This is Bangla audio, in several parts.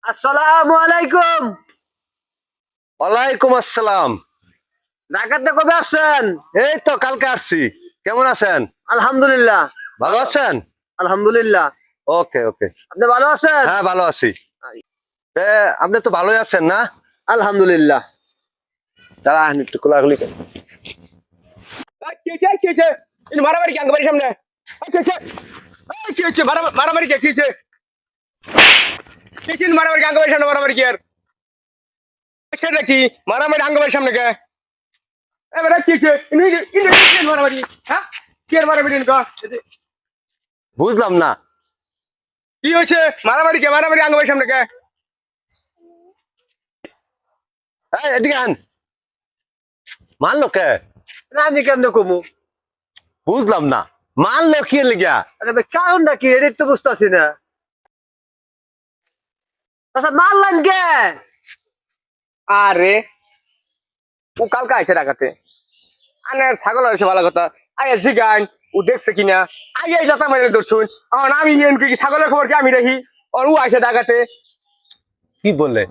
আসসালামু আলাইকুম। ওয়ালাইকুম আসসালাম। ঢাকাতে কবে আসছেন? এই তো কালকে আসছি। কেমন আছেন? আলহামদুলিল্লাহ। ভালো আছেন? আলহামদুলিল্লাহ। ওকে ওকে। আপনি ভালো আছেন? হ্যাঁ ভালো আছি। আপনি তো ভালোই আছেন না? আলহামদুলিল্লাহ। দাঁড়া একটু কোলাগুলি কর। কি হয়েছে? ইনি মারামারি কি আঙ্গবাড়ির সামনে? কি হয়েছে? কি হয়েছে? মারামারি কে? কি হয়েছে? কি হয়েছে? মারামারি কি আঙ্গবাড়ির সামনে? মারামারি কি আর? সেটা কি? মারামারি আঙ্গবাড়ির সামনে কে? এবারে কি হয়েছে? ইনি মারামারি, হ্যাঁ? কি আর মারামারি ইনকা? বুঝলাম না। কি হয়েছে? মারামারি কে? মারামারি আঙ্গবাড়ির সামনে কে? এই এদিকে আন। মানলো কে? না আমি কেমনে কমু? বুঝলাম না। মানলো কি লিগা? আরে ভাই কারণটা কি এটা তো বুঝতেছি না। আচ্ছা মারলেন কে? আরে ও কালকে আইছে ঢাকাতে। আনের ছাগল আছে ভালো কথা। আয় জিগান ও দেখছে কিনা। আগে যাতা মেরে ধরছুন। এখন আমি কি ছাগলের খবর কি আমি রাখি? আর ও আইছে ঢাকাতে। কি বলে?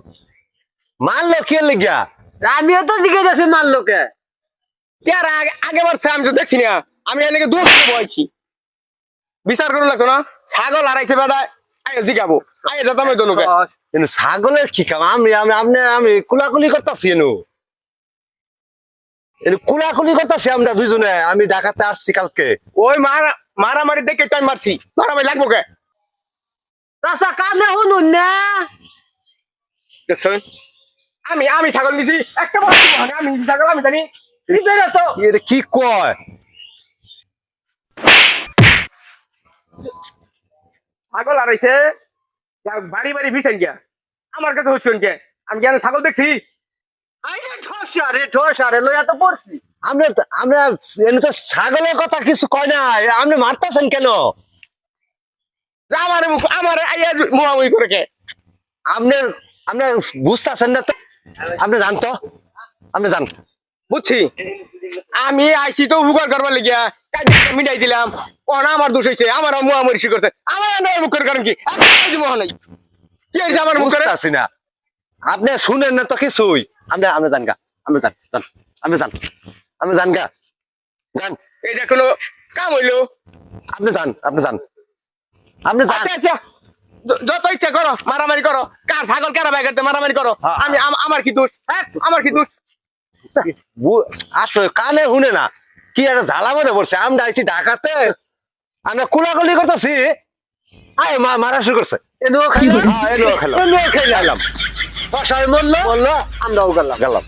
মানলো কি লিগা? আমিও তো দিকে যাচ্ছি মারলো কে? কে আর আগে বার আমি তো দেখছি না। আমি এনেকে দূর থেকে বইছি। বিচার করুন লাগতো না। ছাগল হারাইছে বেটা। আগে জিগাবো। আগে যাতা মেরে দনুকে। কিন্তু ছাগলের কি কাম? আমি কুলাকুলি করতেছি এনু। কুলাকুলি করতেছি আমরা দুইজনে। আমি ঢাকাতে আসছি কালকে। ওই মারামারি দেখে টাইম মারছি। মারামারি লাগবো কে? আচ্ছা কানে শুনুন না। দেখছেন? আমি ছাগল নিছি। একটা বস্তু আমি ছাগল আমি জানি। ভিতরে তো এটা কি কয়? ছাগল হারাইছে। বাড়ি বাড়ি ভিছেন গিয়া। আমার কাছে হুস কে? আমি কেন ছাগল দেখছি? আইরে ঠসারে লইয়া তো পড়ছি। আমরা আমরা এনে তো ছাগলের কথা কিছু কয় না। আপনি মারতেছেন কেন? আমার আইয়া মুহামুহি করে কে? আপনার আপনার বুঝতেছেন না তো? আপনি জান তো? আপনি জান। বুঝছি। আমি আইসি তো উপকার করবার লিগিয়া কাজটা মিটাই দিলাম। ওনা আমার দোষ হইছে। আমার মুহামুহি করতে। আমার মুখ করে কারণ কি? আমি দিব নাই। কি হইছে আমার মুখ করে? বুঝতেছি না। আপনি শুনেন না তো কিছুই। আপনি আপনি জান গা। আপনি জান জান। আপনি জান। আপনি জান গা। জান। এটা কোনো কাম হইলো? আপনি জান। আপনি জান। আপনি জান। আচ্ছা আচ্ছা যত ইচ্ছা করো মারামারি করো। কার ছাগল কারা বাই করতে মারামারি করো। আমি আমার কি দোষ? হ্যাঁ আমার কি দোষ? আসলে কানে শুনে না। কি একটা ঝালা মধ্যে পড়ছে। আমরা আইছি ঢাকাতে। আমরা কুলাকুলি করতেছি। আয় মারা শুরু করছে। এনুও খাইলাম। হ্যাঁ, এনুও খেলাম। এনুও খাইলাম। খাইলাম। ঠসায় মরলো বললো আমরাও গেলাম। গেলাম।